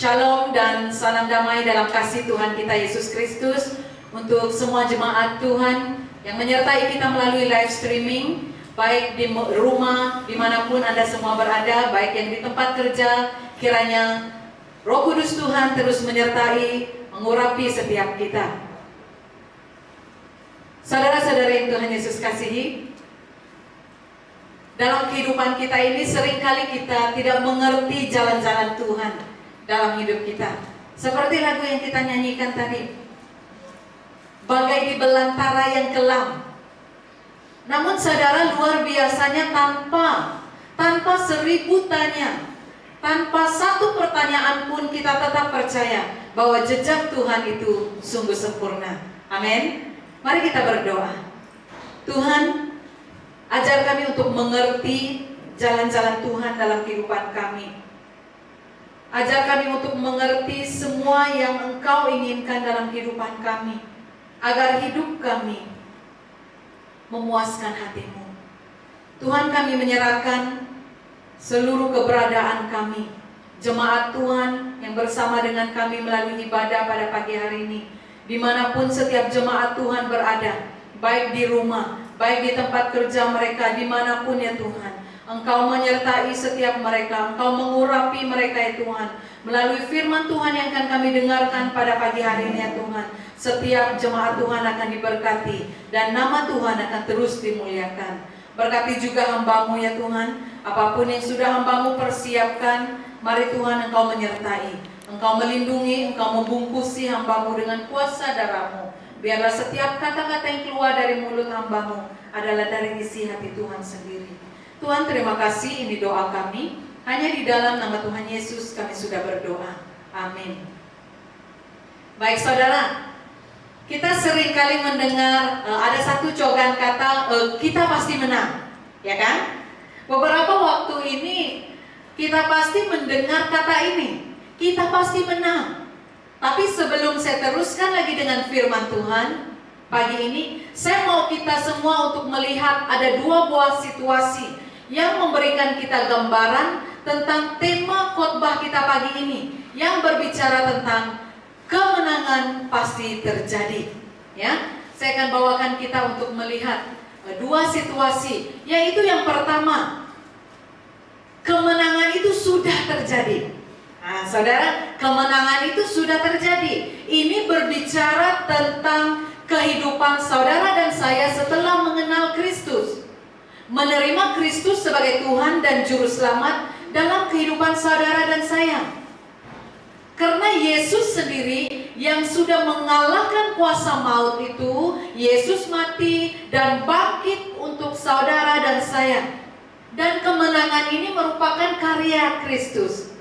Shalom dan salam damai dalam kasih Tuhan kita Yesus Kristus untuk semua jemaat Tuhan yang menyertai kita melalui live streaming, baik di rumah, dimanapun Anda semua berada, baik yang di tempat kerja. Kiranya Roh Kudus Tuhan terus menyertai, mengurapi setiap kita. Saudara-saudara yang Tuhan Yesus kasihi, dalam kehidupan kita ini seringkali kita tidak mengerti jalan-jalan Tuhan dalam hidup kita. Seperti lagu yang kita nyanyikan tadi, bagai di belantara yang kelam. Namun saudara, luar biasanya tanpa seribu tanya, tanpa satu pertanyaan pun kita tetap percaya bahwa jejak Tuhan itu sungguh sempurna. Amin. Mari kita berdoa. Tuhan, ajar kami untuk mengerti jalan-jalan Tuhan dalam kehidupan kami. Ajar kami untuk mengerti semua yang Engkau inginkan dalam kehidupan kami, agar hidup kami memuaskan hati-Mu. Tuhan, kami menyerahkan seluruh keberadaan kami, jemaat Tuhan yang bersama dengan kami melalui ibadah pada pagi hari ini, dimanapun setiap jemaat Tuhan berada, baik di rumah, baik di tempat kerja mereka, dimanapun ya Tuhan. Engkau menyertai setiap mereka, Engkau mengurapi mereka ya Tuhan. Melalui firman Tuhan yang akan kami dengarkan pada pagi hari ini ya Tuhan, setiap jemaat Tuhan akan diberkati dan nama Tuhan akan terus dimuliakan. Berkati juga hamba-Mu ya Tuhan, apapun yang sudah hamba-Mu persiapkan, mari Tuhan Engkau menyertai, Engkau melindungi, Engkau membungkusi hamba-Mu dengan kuasa darah-Mu. Biarlah setiap kata-kata yang keluar dari mulut hamba-Mu adalah dari isi hati Tuhan sendiri. Tuhan, terima kasih, ini doa kami. Hanya di dalam nama Tuhan Yesus kami sudah berdoa. Amin. Baik saudara, kita seringkali mendengar ada satu cogan kata, kita pasti menang, ya kan? Beberapa waktu ini kita pasti mendengar kata ini, kita pasti menang. Tapi sebelum saya teruskan lagi dengan firman Tuhan pagi ini, saya mau kita semua untuk melihat ada dua buah situasi yang memberikan kita gambaran tentang tema khotbah kita pagi ini, yang berbicara tentang kemenangan pasti terjadi. Ya, saya akan bawakan kita untuk melihat dua situasi, yaitu yang pertama, kemenangan itu sudah terjadi. Nah, saudara, kemenangan itu sudah terjadi. Ini berbicara tentang kehidupan saudara dan saya setelah mengenal Kristus, menerima Kristus sebagai Tuhan dan Juru Selamat dalam kehidupan saudara dan saya. Karena Yesus sendiri yang sudah mengalahkan kuasa maut itu, Yesus mati dan bangkit untuk saudara dan saya. Dan kemenangan ini merupakan karya Kristus.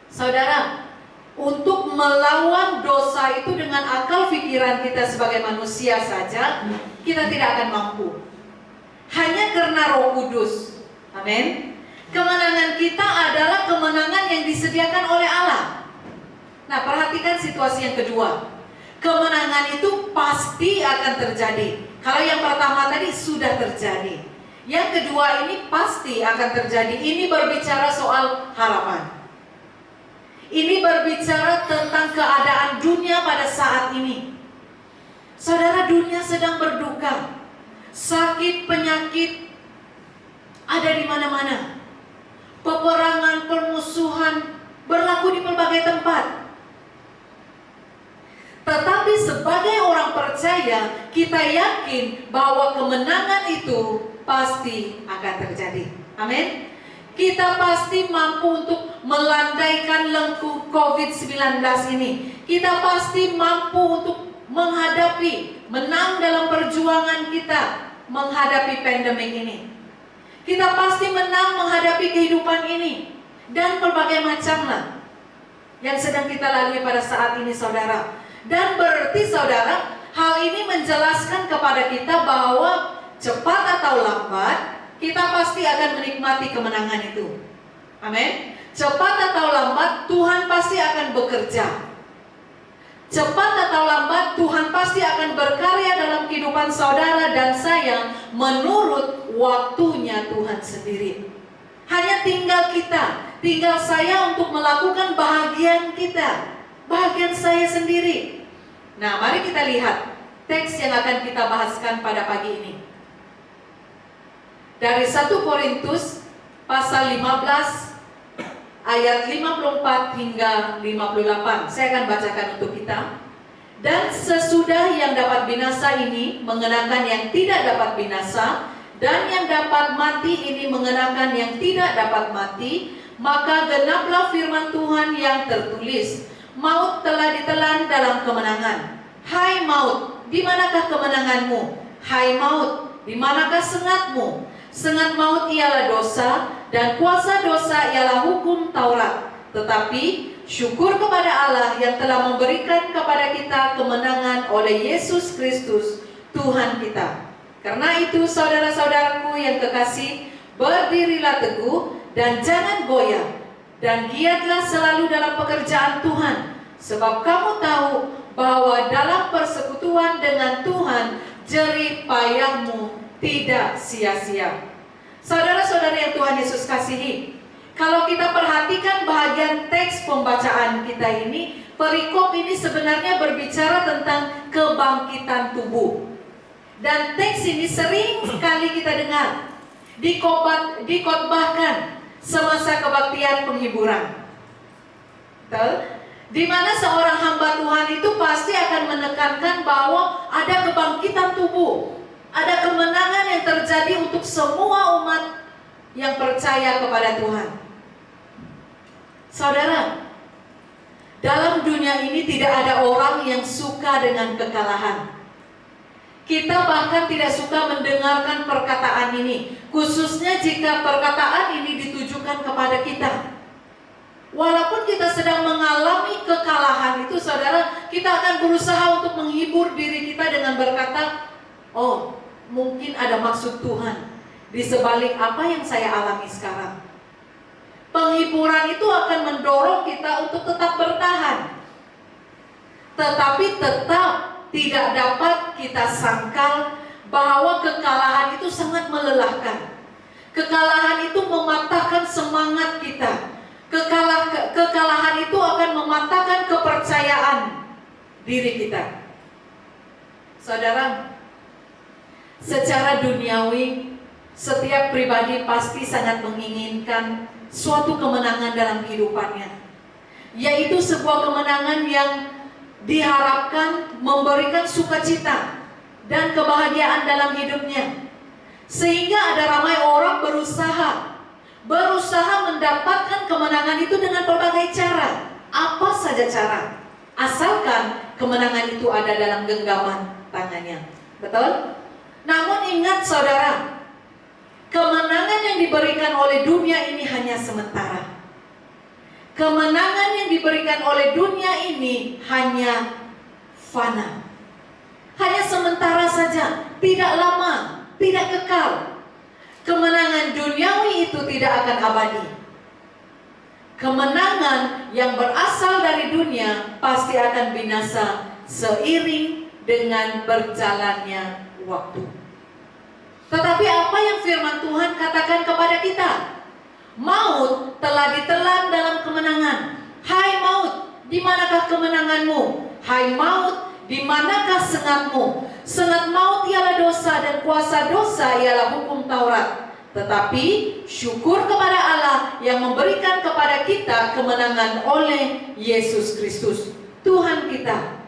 Saudara, untuk melawan dosa itu dengan akal pikiran kita sebagai manusia saja, kita tidak akan mampu. Hanya karena Roh Kudus. Amin. Kemenangan kita adalah kemenangan yang disediakan oleh Allah. Nah, perhatikan situasi yang kedua. Kemenangan itu pasti akan terjadi. Kalau yang pertama tadi sudah terjadi, yang kedua ini pasti akan terjadi. Ini berbicara soal harapan. Ini berbicara tentang keadaan dunia pada saat ini. Saudara, dunia sedang berduka. Sakit, penyakit ada di mana-mana. Peperangan, permusuhan berlaku di berbagai tempat. Tetapi sebagai orang percaya, kita yakin bahwa kemenangan itu pasti akan terjadi. Amin. Kita pasti mampu untuk melandaikan lengkung COVID-19 ini. Kita pasti mampu untuk menghadapi, menang dalam perjuangan kita menghadapi pandemi ini. Kita pasti menang menghadapi kehidupan ini dan berbagai macamlah yang sedang kita lalui pada saat ini, saudara. Dan berarti saudara, hal ini menjelaskan kepada kita bahwa cepat atau lambat kita pasti akan menikmati kemenangan itu. Amin. Cepat atau lambat Tuhan pasti akan bekerja. Cepat atau lambat Tuhan pasti akan berkarya dalam kehidupan saudara dan saya menurut waktunya Tuhan sendiri. Hanya tinggal kita Tinggal saya untuk melakukan bahagian kita, bahagian saya sendiri. Nah, mari kita lihat teks yang akan kita bahaskan pada pagi ini. Dari 1 Korintus pasal 15 ayat 54 hingga 58. Saya akan bacakan untuk kita. Dan sesudah yang dapat binasa ini mengenakan yang tidak dapat binasa, dan yang dapat mati ini mengenakan yang tidak dapat mati, maka genaplah firman Tuhan yang tertulis, maut telah ditelan dalam kemenangan. Hai maut, di manakah kemenanganmu? Hai maut, di manakah sengatmu? Sengat maut ialah dosa, dan kuasa dosa ialah hukum Taurat. Tetapi syukur kepada Allah yang telah memberikan kepada kita kemenangan oleh Yesus Kristus, Tuhan kita. Karena itu saudara-saudaraku yang kekasih, berdirilah teguh dan jangan goyah, dan giatlah selalu dalam pekerjaan Tuhan, sebab kamu tahu bahwa dalam persekutuan dengan Tuhan jerih payahmu tidak sia-sia. Saudara-saudara yang Tuhan Yesus kasihi, kalau kita perhatikan bahagian teks pembacaan kita ini, perikop ini sebenarnya berbicara tentang kebangkitan tubuh. Dan teks ini sering sekali kita dengar dikotbahkan semasa kebaktian penghiburan. Betul? Di mana seorang hamba Tuhan itu pasti akan menekankan bahwa ada kebangkitan tubuh, ada kemenangan yang terjadi untuk semua umat yang percaya kepada Tuhan. Saudara, dalam dunia ini tidak ada orang yang suka dengan kekalahan. Kita bahkan tidak suka mendengarkan perkataan ini, khususnya jika perkataan ini ditujukan kepada kita. Walaupun kita sedang mengalami kekalahan itu, saudara, kita akan berusaha untuk menghibur diri kita dengan berkata, oh, mungkin ada maksud Tuhan di sebalik apa yang saya alami sekarang. Penghiburan itu akan mendorong kita untuk tetap bertahan. Tetapi tetap tidak dapat kita sangkal bahwa kekalahan itu sangat melelahkan. Kekalahan itu mematahkan semangat kita. Kekalahan itu akan mematahkan kepercayaan diri kita. Saudara, secara duniawi, setiap pribadi pasti sangat menginginkan suatu kemenangan dalam kehidupannya, yaitu sebuah kemenangan yang diharapkan memberikan sukacita dan kebahagiaan dalam hidupnya. Sehingga ada ramai orang berusaha mendapatkan kemenangan itu dengan berbagai cara. Apa saja cara, asalkan kemenangan itu ada dalam genggaman tangannya. Betul? Namun ingat saudara, kemenangan yang diberikan oleh dunia ini hanya sementara. Kemenangan yang diberikan oleh dunia ini hanya fana, hanya sementara saja, tidak lama, tidak kekal. Kemenangan duniawi itu tidak akan abadi. Kemenangan yang berasal dari dunia pasti akan binasa seiring dengan berjalannya waktu. Tetapi apa yang firman Tuhan katakan kepada kita? Maut telah ditelan dalam kemenangan. Hai maut, di manakah kemenanganmu? Hai maut, di manakah sengatmu? Sengat maut ialah dosa, dan kuasa dosa ialah hukum Taurat. Tetapi syukur kepada Allah yang memberikan kepada kita kemenangan oleh Yesus Kristus, Tuhan kita.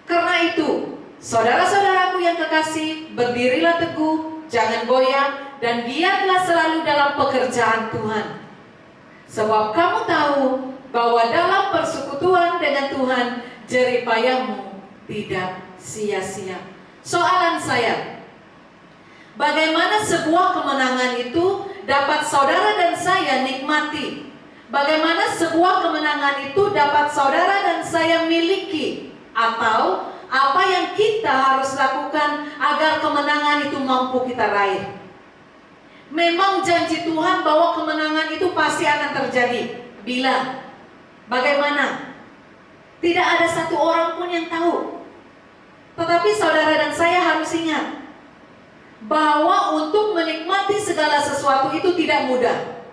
Karena itu, saudara-saudaraku yang kekasih, berdirilah teguh, jangan goyah, dan giatlah selalu dalam pekerjaan Tuhan. Sebab kamu tahu bahwa dalam persekutuan dengan Tuhan jerih payahmu tidak sia-sia. Soalan saya, bagaimana sebuah kemenangan itu dapat saudara dan saya nikmati? Bagaimana sebuah kemenangan itu dapat saudara dan saya miliki? Atau apa yang kita harus lakukan agar kemenangan itu mampu kita raih? Memang janji Tuhan bahwa kemenangan itu pasti akan terjadi. Bila? Bagaimana? Tidak ada satu orang pun yang tahu. Tetapi saudara dan saya harus ingat bahwa untuk menikmati segala sesuatu itu tidak mudah.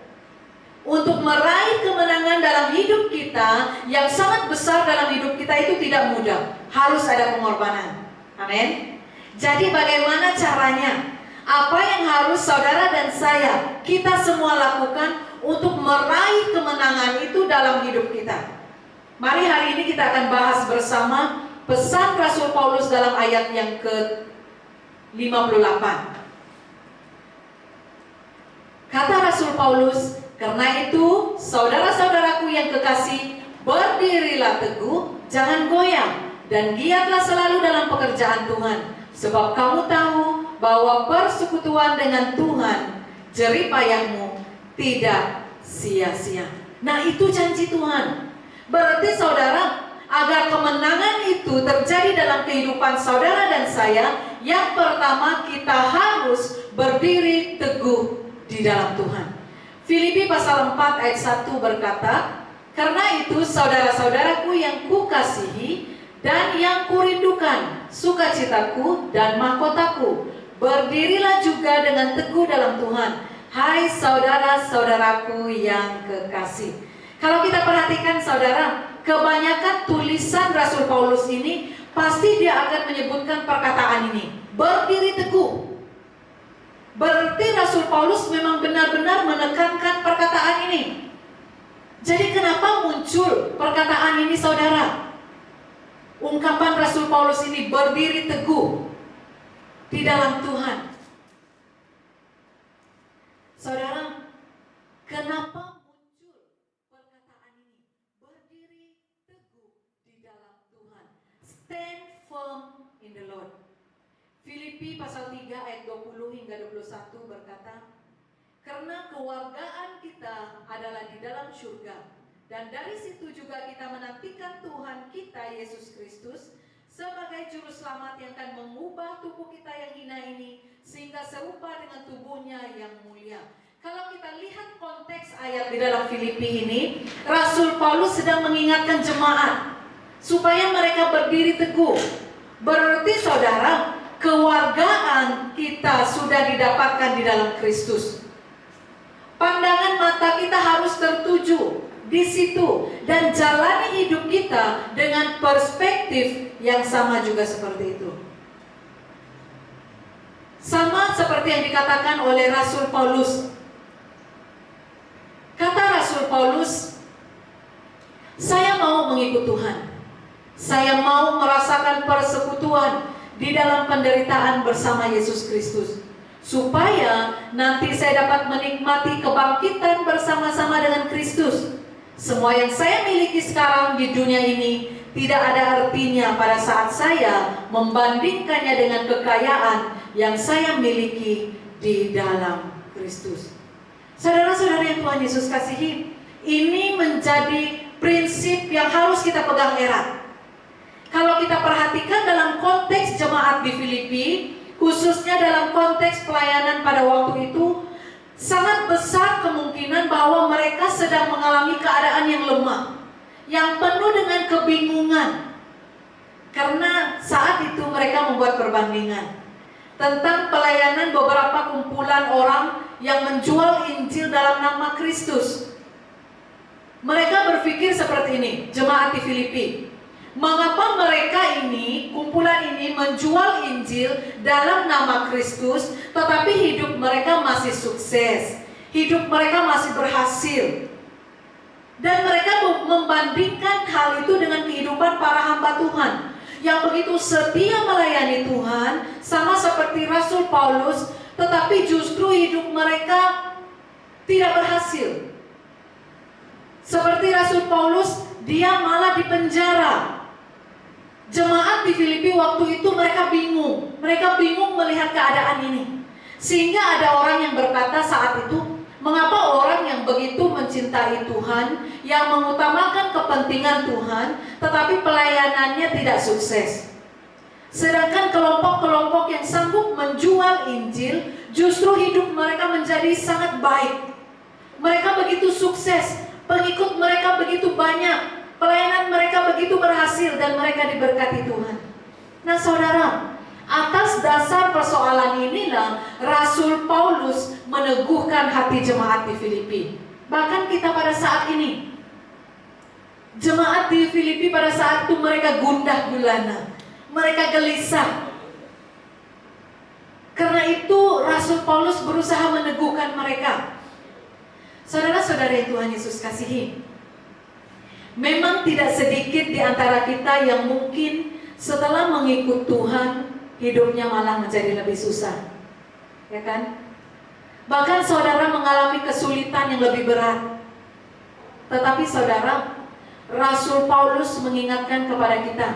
Untuk meraih kemenangan dalam hidup kita yang sangat besar dalam hidup kita itu tidak mudah. Harus ada pengorbanan. Amin. Jadi bagaimana caranya? Apa yang harus saudara dan saya, kita semua lakukan untuk meraih kemenangan itu dalam hidup kita? Mari hari ini kita akan bahas bersama pesan Rasul Paulus dalam ayat yang ke-58. Kata Rasul Paulus, karena itu saudara-saudaraku yang kekasih, berdirilah teguh, jangan goyang, dan giatlah selalu dalam pekerjaan Tuhan. Sebab kamu tahu bahwa persekutuan dengan Tuhan, jerih payahmu tidak sia-sia. Nah, itu janji Tuhan. Berarti saudara, agar kemenangan itu terjadi dalam kehidupan saudara dan saya, yang pertama kita harus berdiri teguh di dalam Tuhan. Filipi pasal 4 ayat 1 berkata, karena itu saudara-saudaraku yang kukasihi dan yang kurindukan, sukacitaku dan mahkotaku, berdirilah juga dengan teguh dalam Tuhan, hai saudara-saudaraku yang kekasih. Kalau kita perhatikan saudara, kebanyakan tulisan Rasul Paulus ini pasti dia akan menyebutkan perkataan ini, berdiri teguh. Berarti Rasul Paulus memang benar-benar menekankan perkataan ini. Jadi kenapa muncul perkataan ini saudara? Ungkapan Rasul Paulus ini berdiri teguh di dalam Tuhan. Saudara, kenapa stand firm in the Lord? Filipi pasal 3 ayat 20 hingga 21 berkata, karena kewargaan kita adalah di dalam surga, dan dari situ juga kita menantikan Tuhan kita Yesus Kristus sebagai juru selamat yang akan mengubah tubuh kita yang hina ini sehingga serupa dengan tubuhnya yang mulia. Kalau kita lihat konteks ayat di dalam Filipi ini, Rasul Paulus sedang mengingatkan jemaat supaya mereka berdiri teguh. Berarti saudara, kewargaan kita sudah didapatkan di dalam Kristus. Pandangan mata kita harus tertuju di situ dan jalani hidup kita dengan perspektif yang sama juga seperti itu. Sama seperti yang dikatakan oleh Rasul Paulus. Kata Rasul Paulus, saya mau mengikut Tuhan. Saya mau merasakan persekutuan di dalam penderitaan bersama Yesus Kristus, supaya nanti saya dapat menikmati kebangkitan bersama-sama dengan Kristus. Semua yang saya miliki sekarang di dunia ini tidak ada artinya pada saat saya membandingkannya dengan kekayaan yang saya miliki di dalam Kristus. Saudara-saudara yang Tuhan Yesus kasihi, ini menjadi prinsip yang harus kita pegang erat. Kalau kita perhatikan dalam konteks jemaat di Filipi, khususnya dalam konteks pelayanan pada waktu itu, sangat besar kemungkinan bahwa mereka sedang mengalami keadaan yang lemah, yang penuh dengan kebingungan. Karena saat itu mereka membuat perbandingan tentang pelayanan beberapa kumpulan orang yang menjual Injil dalam nama Kristus. Mereka berpikir seperti ini, jemaat di Filipi. Mengapa mereka ini, kumpulan ini menjual Injil dalam nama Kristus, tetapi hidup mereka masih sukses, hidup mereka masih berhasil. Dan mereka membandingkan hal itu dengan kehidupan para hamba Tuhan yang begitu setia melayani Tuhan, sama seperti Rasul Paulus, tetapi justru hidup mereka tidak berhasil. Seperti Rasul Paulus, dia malah dipenjara. Jemaat di Filipi waktu itu mereka bingung melihat keadaan ini. Sehingga ada orang yang berkata saat itu, mengapa orang yang begitu mencintai Tuhan, yang mengutamakan kepentingan Tuhan, tetapi pelayanannya tidak sukses? Sedangkan kelompok-kelompok yang sanggup menjual Injil, justru hidup mereka menjadi sangat baik. Mereka begitu sukses, pengikut mereka begitu banyak, pelayanan mereka begitu berhasil, dan mereka diberkati Tuhan. Nah saudara, atas dasar persoalan inilah Rasul Paulus meneguhkan hati jemaat di Filipi. Bahkan kita pada saat ini, jemaat di Filipi pada saat itu mereka gundah gulana, mereka gelisah. Karena itu Rasul Paulus berusaha meneguhkan mereka. Saudara-saudara yang Tuhan Yesus kasihi, memang tidak sedikit di antara kita yang mungkin setelah mengikut Tuhan, hidupnya malah menjadi lebih susah, ya kan? Bahkan saudara mengalami kesulitan yang lebih berat. Tetapi saudara, Rasul Paulus mengingatkan kepada kita,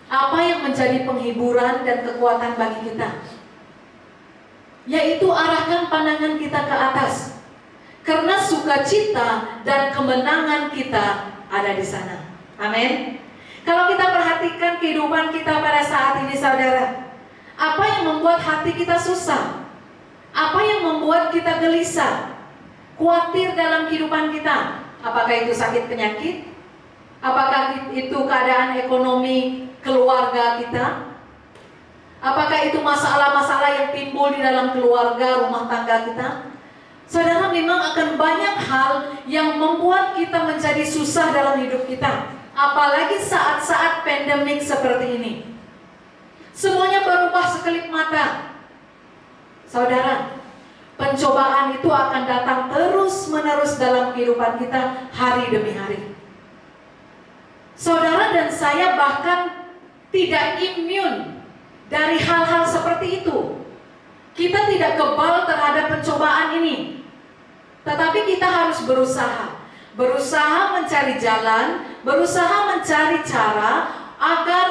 apa yang menjadi penghiburan dan kekuatan bagi kita, yaitu arahkan pandangan kita ke atas. Karena sukacita dan kemenangan kita ada di sana. Amin. Kalau kita perhatikan kehidupan kita pada saat ini saudara, apa yang membuat hati kita susah? Apa yang membuat kita gelisah? Khawatir dalam kehidupan kita? Apakah itu sakit penyakit? Apakah itu keadaan ekonomi keluarga kita? Apakah itu masalah-masalah yang timbul di dalam keluarga, rumah tangga kita? Saudara, memang akan banyak hal yang membuat kita menjadi susah dalam hidup kita. Apalagi saat-saat pandemik seperti ini. Semuanya berubah sekelip mata. Saudara, pencobaan itu akan datang terus-menerus dalam kehidupan kita hari demi hari. Saudara dan saya bahkan tidak imun dari hal-hal seperti itu. Kita tidak kebal terhadap pencobaan ini. Tetapi kita harus berusaha mencari jalan, berusaha mencari cara agar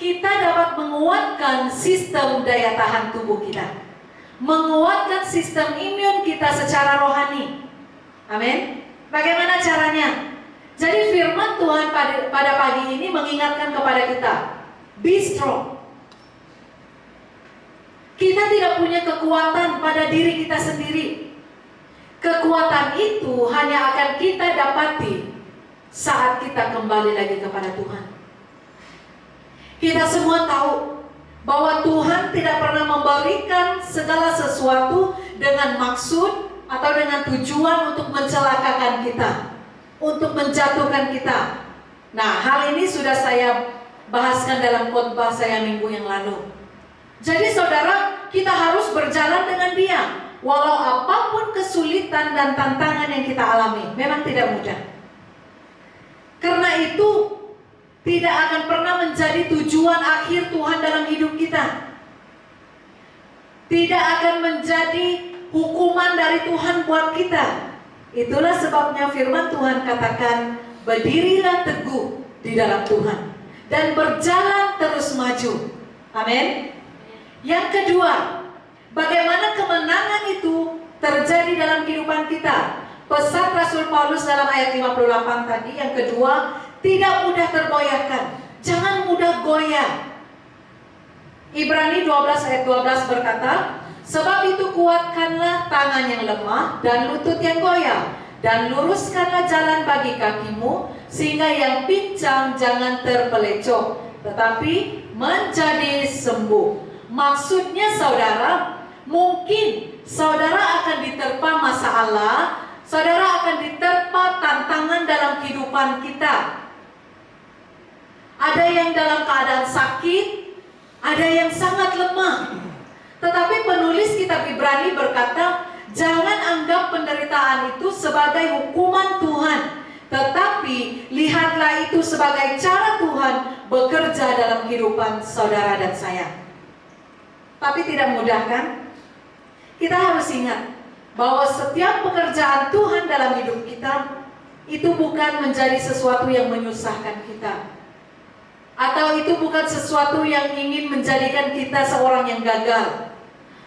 kita dapat menguatkan sistem daya tahan tubuh kita, menguatkan sistem imun kita secara rohani. Amin. Bagaimana caranya? Jadi firman Tuhan pada pagi ini mengingatkan kepada kita, be strong. Kita tidak punya kekuatan pada diri kita sendiri. Kekuatan itu hanya akan kita dapati saat kita kembali lagi kepada Tuhan. Kita semua tahu bahwa Tuhan tidak pernah memberikan segala sesuatu dengan maksud atau dengan tujuan untuk mencelakakan kita, untuk menjatuhkan kita. Nah, hal ini sudah saya bahaskan dalam khotbah saya minggu yang lalu. Jadi saudara, kita harus berjalan dengan Dia. Walau apapun kesulitan dan tantangan yang kita alami, memang tidak mudah. Karena itu tidak akan pernah menjadi tujuan akhir Tuhan dalam hidup kita. Tidak akan menjadi hukuman dari Tuhan buat kita. Itulah sebabnya firman Tuhan katakan, berdirilah teguh di dalam Tuhan dan berjalan terus maju. Amin. Yang kedua, bagaimana kemenangan itu terjadi dalam kehidupan kita? Pesan Rasul Paulus dalam ayat 58 tadi, yang kedua, tidak mudah tergoyahkan. Jangan mudah goyah. Ibrani 12 ayat 12 berkata, sebab itu kuatkanlah tangan yang lemah dan lutut yang goyah, dan luruskanlah jalan bagi kakimu, sehingga yang pincang jangan terpelecok, tetapi menjadi sembuh. Maksudnya saudara, mungkin saudara akan diterpa masalah, saudara akan diterpa tantangan dalam kehidupan kita. Ada yang dalam keadaan sakit, ada yang sangat lemah. Tetapi penulis kitab Ibrani berkata, jangan anggap penderitaan itu sebagai hukuman Tuhan, tetapi lihatlah itu sebagai cara Tuhan bekerja dalam kehidupan saudara dan saya. Tapi tidak mudah kan? Kita harus ingat bahwa setiap pekerjaan Tuhan dalam hidup kita itu bukan menjadi sesuatu yang menyusahkan kita, atau itu bukan sesuatu yang ingin menjadikan kita seorang yang gagal.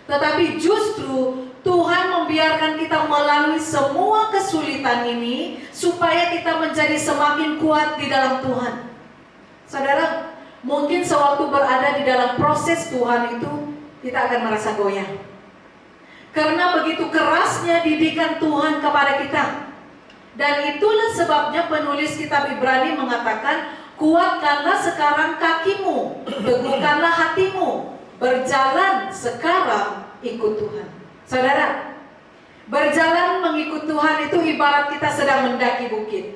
Tetapi justru Tuhan membiarkan kita melalui semua kesulitan ini supaya kita menjadi semakin kuat di dalam Tuhan. Saudara, mungkin sewaktu berada di dalam proses Tuhan itu kita akan merasa goyah. Karena begitu kerasnya didikan Tuhan kepada kita. Dan itulah sebabnya penulis kitab Ibrani mengatakan, kuatkanlah sekarang kakimu, teguhkanlah hatimu, berjalan sekarang ikut Tuhan. Saudara, Berjalan mengikut Tuhan itu ibarat kita sedang mendaki bukit.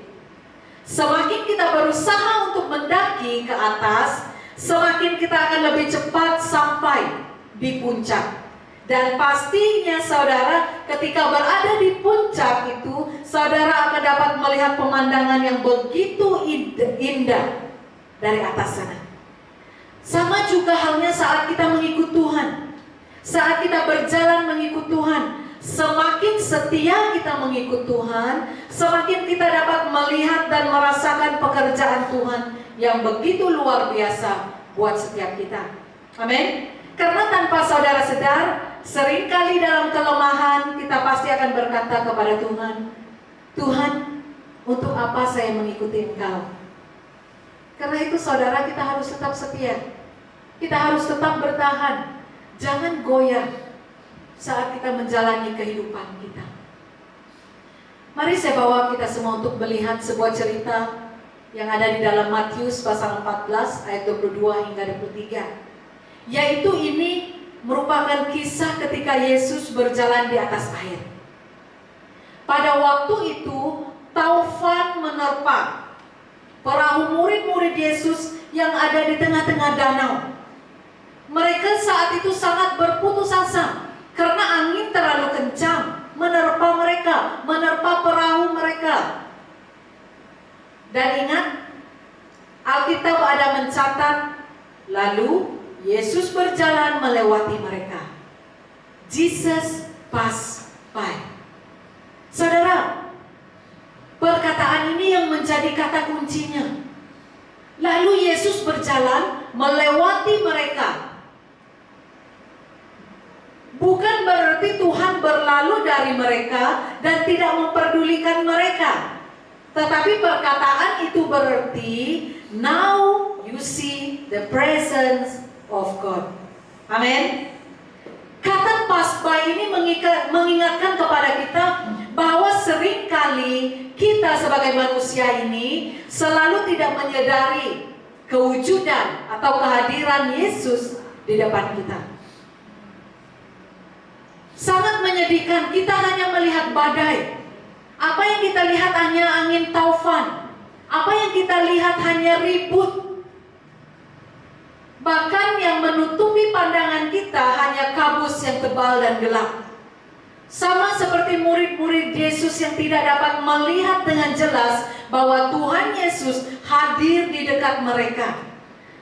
Semakin kita berusaha untuk mendaki ke atas, semakin kita akan lebih cepat sampai di puncak. Dan pastinya saudara, ketika berada di puncak itu, saudara akan dapat melihat pemandangan yang begitu indah dari atas sana. Sama juga halnya saat kita mengikut Tuhan. Saat kita berjalan mengikut Tuhan, semakin setia kita mengikut Tuhan, semakin kita dapat melihat dan merasakan pekerjaan Tuhan yang begitu luar biasa buat setiap kita. Amin. Karena tanpa saudara sadar, seringkali dalam kelemahan kita pasti akan berkata kepada Tuhan, Tuhan, untuk apa saya mengikuti Engkau? Karena itu saudara, kita harus tetap setia. Kita harus tetap bertahan. Jangan goyah saat kita menjalani kehidupan kita. Mari saya bawa kita semua untuk melihat sebuah cerita yang ada di dalam Matius pasal 14 ayat 22 hingga 23. Yaitu ini merupakan kisah ketika Yesus berjalan di atas air. Pada waktu itu taufan menerpa perahu murid-murid Yesus yang ada di tengah-tengah danau. Mereka saat itu sangat berputus asa karena angin terlalu kencang menerpa mereka, menerpa perahu mereka. Dan ingat, Alkitab ada mencatat, lalu Yesus berjalan melewati mereka. Jesus passed by. Saudara, perkataan ini yang menjadi kata kuncinya. Lalu Yesus berjalan melewati mereka. Bukan berarti Tuhan berlalu dari mereka dan tidak memperdulikan mereka. Tetapi perkataan itu berarti, now you see the presence of God. Amin. Kata pass by ini mengingatkan kepada kita bahwa seringkali kita sebagai manusia ini selalu tidak menyadari kewujudan atau kehadiran Yesus di depan kita. Sangat menyedihkan, kita hanya melihat badai. Apa yang kita lihat hanya angin taufan. Apa yang kita lihat hanya ribut. Bahkan yang menutupi pandangan kita hanya kabut yang tebal dan gelap. Sama seperti murid-murid Yesus yang tidak dapat melihat dengan jelas bahwa Tuhan Yesus hadir di dekat mereka.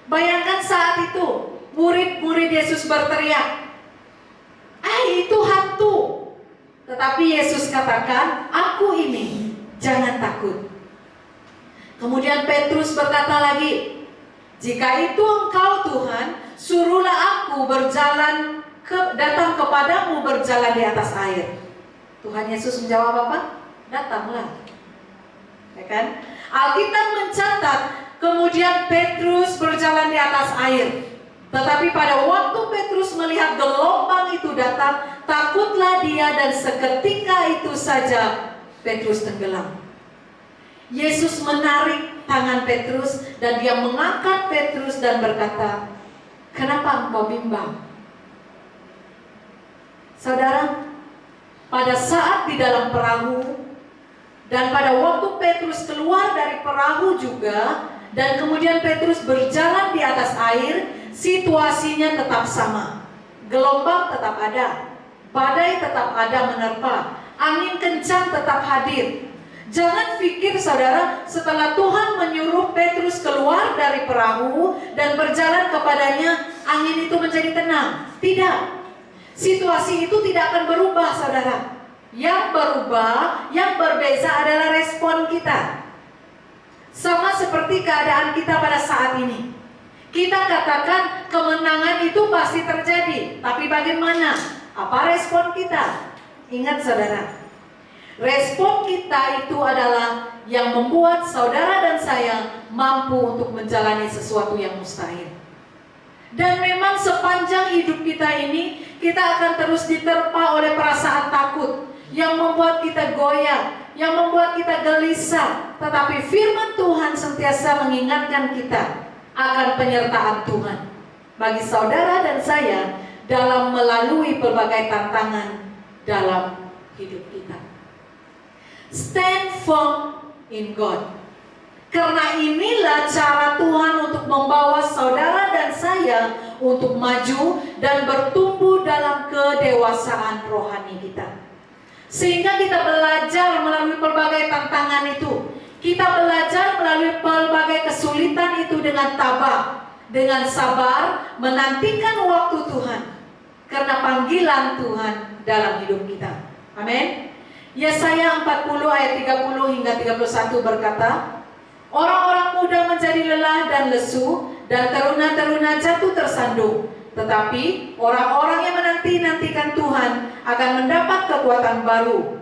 Bayangkan saat itu murid-murid Yesus berteriak, itu hantu. Tetapi Yesus katakan, aku ini, jangan takut. Kemudian Petrus berkata lagi, jika itu Engkau Tuhan, suruhlah aku datang kepadamu berjalan di atas air. Tuhan Yesus menjawab apa? Datanglah. Ya kan? Alkitab mencatat, kemudian Petrus berjalan di atas air. Tetapi pada waktu Petrus melihat gelombang itu datang, takutlah dia dan seketika itu saja Petrus tenggelam. Yesus menarik tangan Petrus dan dia mengangkat Petrus dan berkata, kenapa engkau bimbang? Saudara, pada saat di dalam perahu dan pada waktu Petrus keluar dari perahu juga, dan kemudian Petrus berjalan di atas air, situasinya tetap sama. Gelombang tetap ada, badai tetap ada menerpa, angin kencang tetap hadir. Jangan pikir saudara, setelah Tuhan menyuruh Petrus keluar dari perahu dan berjalan kepadanya, angin itu menjadi tenang. Tidak. Situasi itu tidak akan berubah saudara. Yang berubah, yang berbeza adalah respon kita. Sama seperti keadaan kita pada saat ini. Kita katakan kemenangan itu pasti terjadi, tapi bagaimana? Apa respon kita? Ingat saudara, respon kita itu adalah yang membuat saudara dan saya mampu untuk menjalani sesuatu yang mustahil. Dan memang sepanjang hidup kita ini, kita akan terus diterpa oleh perasaan takut yang membuat kita goyah, yang membuat kita gelisah. Tetapi firman Tuhan sentiasa mengingatkan kita akan penyertaan Tuhan bagi saudara dan saya dalam melalui berbagai tantangan dalam hidup kita. Stand firm in God. Karena inilah cara Tuhan untuk membawa saudara dan saya untuk maju dan bertumbuh dalam kedewasaan rohani kita. Sehingga kita belajar melalui pelbagai tantangan itu. Kita belajar melalui pelbagai kesulitan itu dengan tabah, dengan sabar, menantikan waktu Tuhan. Karena panggilan Tuhan dalam hidup kita. Amin. Yesaya 40 ayat 30 hingga 31 berkata, orang-orang muda menjadi lelah dan lesu, dan teruna-teruna jatuh tersandung. Tetapi orang-orang yang menanti-nantikan Tuhan akan mendapat kekuatan baru.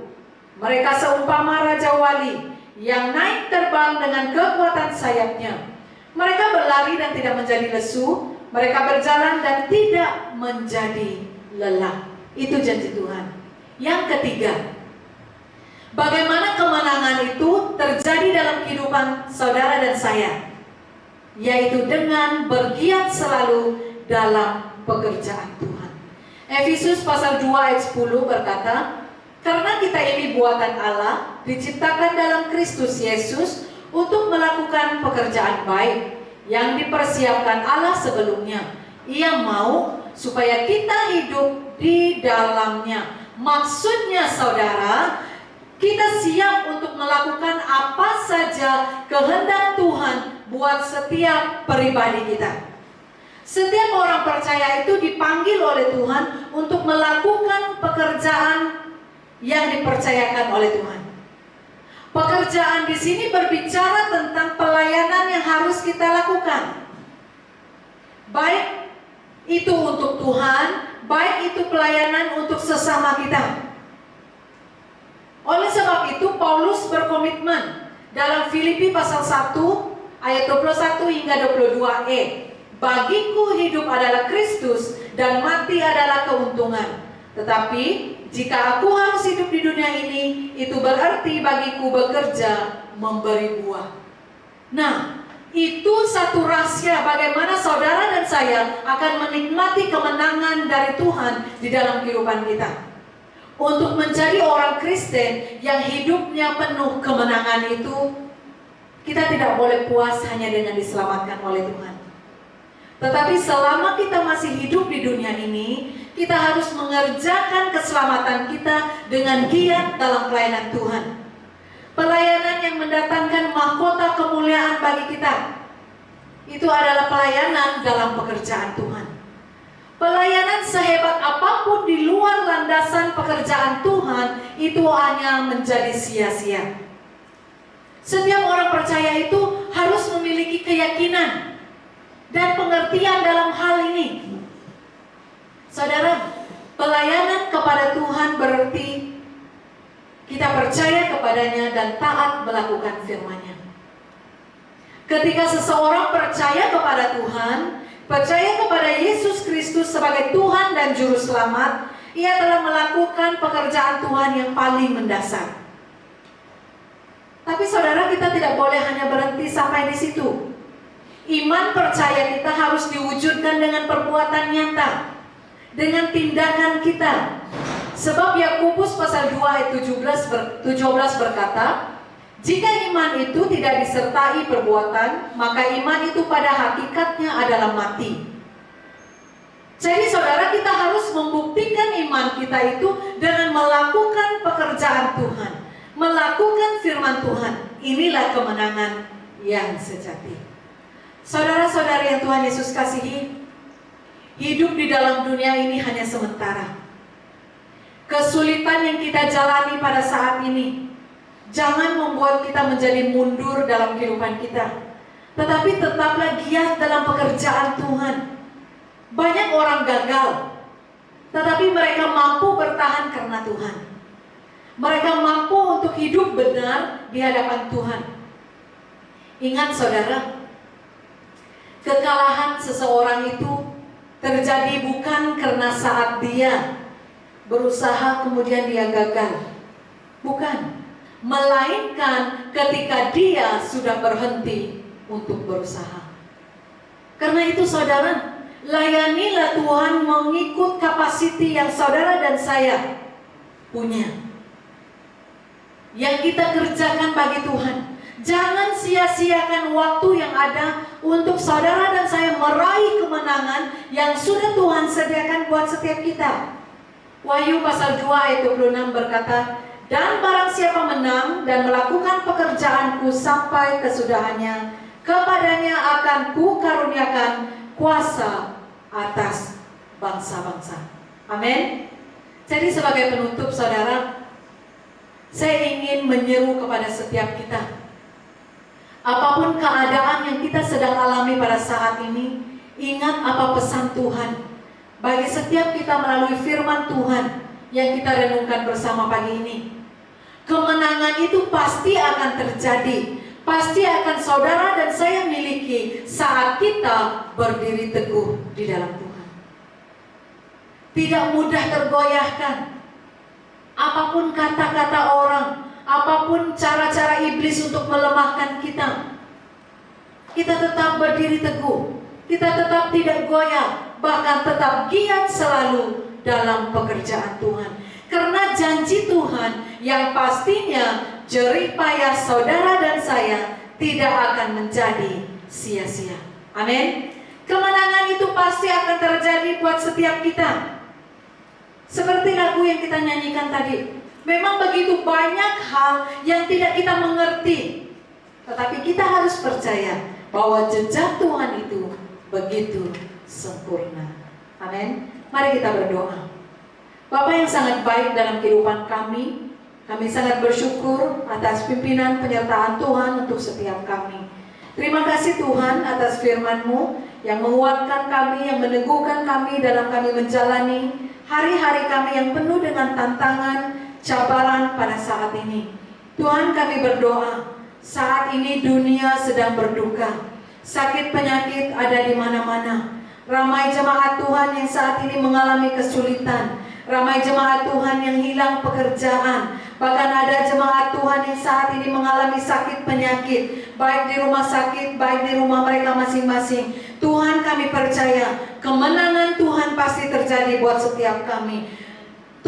Mereka seumpama Raja Wali yang naik terbang dengan kekuatan sayapnya. Mereka berlari dan tidak menjadi lesu. Mereka berjalan dan tidak menjadi lelah. Itu janji Tuhan. Yang ketiga, bagaimana kemenangan itu terjadi dalam kehidupan saudara dan saya, yaitu dengan bergiat selalu dalam pekerjaan Tuhan. Efesus pasal 2 ayat 10 berkata, karena kita ini buatan Allah, diciptakan dalam Kristus Yesus untuk melakukan pekerjaan baik yang dipersiapkan Allah sebelumnya. Ia mau supaya kita hidup di dalamnya. Maksudnya saudara, kita siap untuk melakukan apa saja kehendak Tuhan buat setiap pribadi kita. Setiap orang percaya itu dipanggil oleh Tuhan untuk melakukan pekerjaan yang dipercayakan oleh Tuhan. Pekerjaan di sini berbicara tentang pelayanan yang harus kita lakukan. Baik itu untuk Tuhan, baik itu pelayanan untuk sesama kita. Oleh sebab itu Paulus berkomitmen dalam Filipi pasal 1 ayat 21 hingga 22e. Bagiku hidup adalah Kristus dan mati adalah keuntungan. Tetapi jika aku harus hidup di dunia ini, itu berarti bagiku bekerja memberi buah. Nah, itu satu rahasia bagaimana saudara dan saya akan menikmati kemenangan dari Tuhan di dalam kehidupan kita. Untuk menjadi orang Kristen yang hidupnya penuh kemenangan itu, kita tidak boleh puas hanya dengan diselamatkan oleh Tuhan. Tetapi selama kita masih hidup di dunia ini, kita harus mengerjakan keselamatan kita dengan giat dalam pelayanan Tuhan. Pelayanan yang mendatangkan mahkota kemuliaan bagi kita. Itu adalah pelayanan dalam pekerjaan Tuhan. Pelayanan sehebat apapun di luar landasan pekerjaan Tuhan, itu hanya menjadi sia-sia. Setiap orang percaya itu harus memiliki keyakinan dan pengertian dalam hal ini. Saudara, pelayanan kepada Tuhan berarti kita percaya kepadanya dan taat melakukan firman-Nya. Ketika seseorang percaya kepada Tuhan, percaya kepada Yesus Kristus sebagai Tuhan dan Juru Selamat, ia telah melakukan pekerjaan Tuhan yang paling mendasar. Tapi saudara, kita tidak boleh hanya berhenti sampai di situ. Iman percaya kita harus diwujudkan dengan perbuatan nyata, dengan tindakan kita. Sebab Yakobus pasal 2 ayat 17 berkata, jika iman itu tidak disertai perbuatan, maka iman itu pada hakikatnya adalah mati. Jadi saudara, kita harus membuktikan iman kita itu dengan melakukan pekerjaan Tuhan, melakukan firman Tuhan. Inilah kemenangan yang sejati. Saudara-saudari yang Tuhan Yesus kasihi, hidup di dalam dunia ini hanya sementara. Kesulitan yang kita jalani pada saat ini jangan membuat kita menjadi mundur dalam kehidupan kita, tetapi tetaplah giat dalam pekerjaan Tuhan. Banyak orang gagal, tetapi mereka mampu bertahan karena Tuhan. Mereka mampu untuk hidup benar di hadapan Tuhan. Ingat saudara, kekalahan seseorang itu terjadi bukan karena saat dia berusaha kemudian dia gagal. Bukan. Melainkan ketika dia sudah berhenti untuk berusaha. Karena itu saudara, layanilah Tuhan mengikut kapasiti yang saudara dan saya punya. yang kita kerjakan bagi Tuhan. Jangan sia-siakan waktu yang ada untuk saudara dan saya meraih kemenangan yang sudah Tuhan sediakan buat setiap kita. Wahyu pasal 2 ayat 26 berkata, dan barang siapa menang dan melakukan pekerjaanku sampai kesudahannya, kepadanya akan kukaruniakan kuasa atas bangsa-bangsa. Amin. Jadi sebagai penutup saudara, saya ingin menyeru kepada setiap kita. Apapun keadaan yang kita sedang alami pada saat ini, ingat apa pesan Tuhan bagi setiap kita melalui firman Tuhan yang kita renungkan bersama pagi ini. Kemenangan itu pasti akan terjadi, pasti akan saudara dan saya miliki saat kita berdiri teguh di dalam Tuhan. Tidak mudah tergoyahkan. Apapun kata-kata orang, apapun cara-cara iblis untuk melemahkan kita, kita tetap berdiri teguh, kita tetap tidak goyah, bahkan tetap giat selalu dalam pekerjaan Tuhan. Karena janji Tuhan yang pastinya jerih payah saudara dan saya tidak akan menjadi sia-sia. Amin. Kemenangan itu pasti akan terjadi buat setiap kita. Seperti lagu yang kita nyanyikan tadi, memang begitu banyak hal yang tidak kita mengerti, tetapi kita harus percaya bahwa jejak Tuhan itu begitu sempurna. Amin. Mari kita berdoa. Bapa yang sangat baik dalam kehidupan kami sangat bersyukur atas pimpinan penyertaan Tuhan untuk setiap kami. Terima kasih Tuhan atas firman-Mu yang menguatkan kami, yang meneguhkan kami dalam kami menjalani hari-hari kami yang penuh dengan tantangan, cabaran pada saat ini. Tuhan, kami berdoa, saat ini dunia sedang berduka, sakit penyakit ada di mana-mana. Ramai jemaat Tuhan yang saat ini mengalami kesulitan, ramai jemaat Tuhan yang hilang pekerjaan, bahkan ada jemaat Tuhan yang saat ini mengalami sakit penyakit, baik di rumah sakit, baik di rumah mereka masing-masing. Tuhan, kami percaya kemenangan Tuhan pasti terjadi buat setiap kami.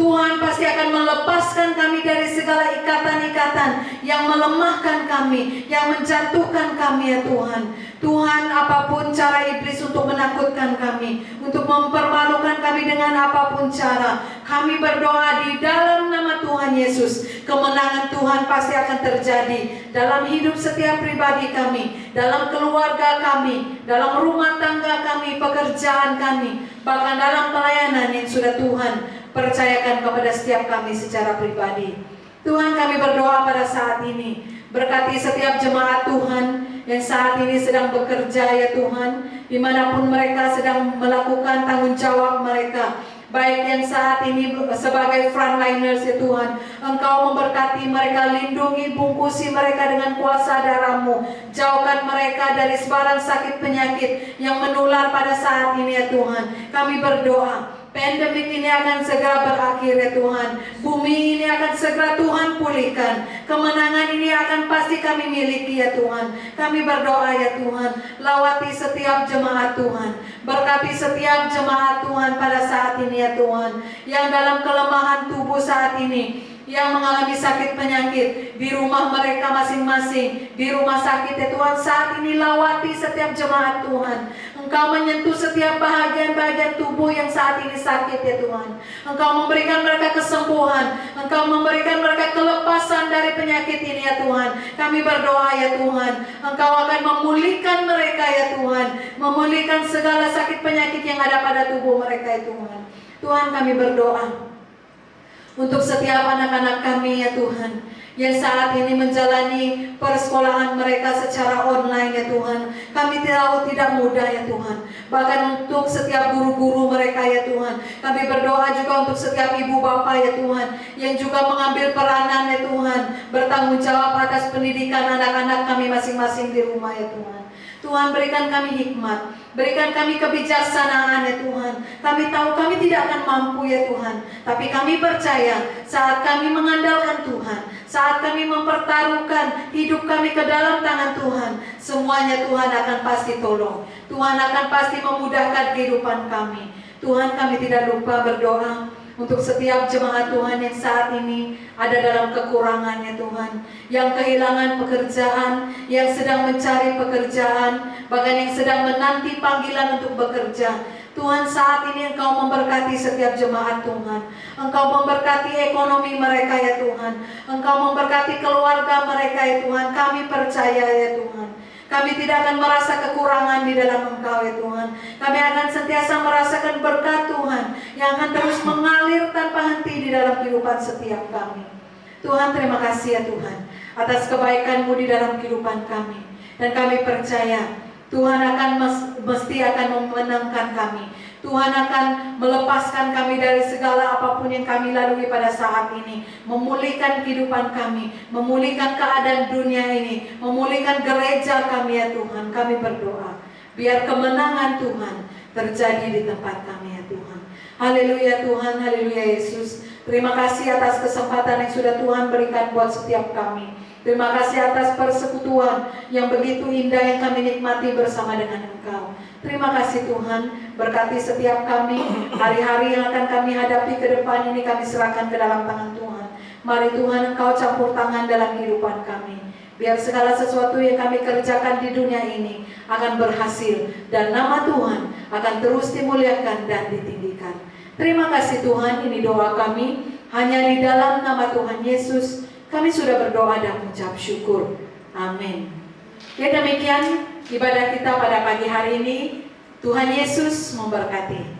Tuhan pasti akan melepaskan kami dari segala ikatan-ikatan yang melemahkan kami, yang menjatuhkan kami ya Tuhan. Tuhan, apapun cara iblis untuk menakutkan kami, untuk mempermalukan kami dengan apapun cara, kami berdoa di dalam nama Tuhan Yesus, kemenangan Tuhan pasti akan terjadi dalam hidup setiap pribadi kami, dalam keluarga kami, dalam rumah tangga kami, pekerjaan kami, bahkan dalam pelayanan yang sudah Tuhan percayakan kepada setiap kami secara pribadi. Tuhan, kami berdoa pada saat ini, berkati setiap jemaat Tuhan yang saat ini sedang bekerja ya Tuhan, dimanapun mereka sedang melakukan tanggung jawab mereka, baik yang saat ini sebagai frontliners ya Tuhan. Engkau memberkati mereka, lindungi, bungkusi mereka dengan kuasa darah-Mu, jauhkan mereka dari sebarang sakit penyakit yang menular pada saat ini ya Tuhan. Kami berdoa, pandemik ini akan segera berakhir ya Tuhan. Bumi ini akan segera Tuhan pulihkan. Kemenangan ini akan pasti kami miliki ya Tuhan. Kami berdoa ya Tuhan, lawati setiap jemaat Tuhan, berkati setiap jemaat Tuhan pada saat ini ya Tuhan, yang dalam kelemahan tubuh saat ini, yang mengalami sakit penyakit di rumah mereka masing-masing, di rumah sakit ya Tuhan. Saat ini lawati setiap jemaat Tuhan. Engkau menyentuh setiap bahagian-bahagian tubuh yang saat ini sakit ya Tuhan. Engkau memberikan mereka kesembuhan, Engkau memberikan mereka kelepasan dari penyakit ini ya Tuhan. Kami berdoa ya Tuhan, Engkau akan memulihkan mereka ya Tuhan, memulihkan segala sakit penyakit yang ada pada tubuh mereka ya Tuhan. Tuhan, kami berdoa untuk setiap anak-anak kami ya Tuhan, yang saat ini menjalani persekolahan mereka secara online ya Tuhan. Kami tahu tidak mudah ya Tuhan. Bahkan untuk setiap guru-guru mereka ya Tuhan, kami berdoa juga untuk setiap ibu bapak ya Tuhan, yang juga mengambil peranan ya Tuhan, bertanggung jawab atas pendidikan anak-anak kami masing-masing di rumah ya Tuhan. Tuhan, berikan kami hikmat, berikan kami kebijaksanaan ya Tuhan. Kami tahu kami tidak akan mampu ya Tuhan, tapi kami percaya saat kami mengandalkan Tuhan, saat kami mempertaruhkan hidup kami ke dalam tangan Tuhan, semuanya Tuhan akan pasti tolong. Tuhan akan pasti memudahkan kehidupan kami. Tuhan, kami tidak lupa berdoa untuk setiap jemaat Tuhan yang saat ini ada dalam kekurangannya Tuhan, yang kehilangan pekerjaan, yang sedang mencari pekerjaan, bahkan yang sedang menanti panggilan untuk bekerja. Tuhan, saat ini Engkau memberkati setiap jemaat Tuhan. Engkau memberkati ekonomi mereka ya Tuhan. Engkau memberkati keluarga mereka ya Tuhan. Kami percaya ya Tuhan. Kami tidak akan merasa kekurangan di dalam Engkau ya Tuhan. Kami akan sentiasa merasakan berkat Tuhan yang akan terus mengalir tanpa henti di dalam kehidupan setiap kami. Tuhan, terima kasih ya Tuhan atas kebaikan-Mu di dalam kehidupan kami. Dan kami percaya Tuhan mesti akan memenangkan kami. Tuhan akan melepaskan kami dari segala apapun yang kami lalui pada saat ini. Memulihkan kehidupan kami, memulihkan keadaan dunia ini, memulihkan gereja kami ya Tuhan. Kami berdoa, biar kemenangan Tuhan terjadi di tempat kami ya Tuhan. Haleluya Tuhan, haleluya Yesus. Terima kasih atas kesempatan yang sudah Tuhan berikan buat setiap kami. Terima kasih atas persekutuan yang begitu indah yang kami nikmati bersama dengan Engkau. Terima kasih Tuhan, berkati setiap kami. Hari-hari yang akan kami hadapi ke depan ini kami serahkan ke dalam tangan Tuhan. Mari Tuhan Engkau campur tangan dalam kehidupan kami. Biar segala sesuatu yang kami kerjakan di dunia ini akan berhasil. Dan nama Tuhan akan terus dimuliakan dan ditinggikan. Terima kasih Tuhan, ini doa kami. Hanya di dalam nama Tuhan Yesus kami sudah berdoa dan mengucap syukur. Amin. Ya, demikian ibadah kita pada pagi hari ini. Tuhan Yesus memberkati.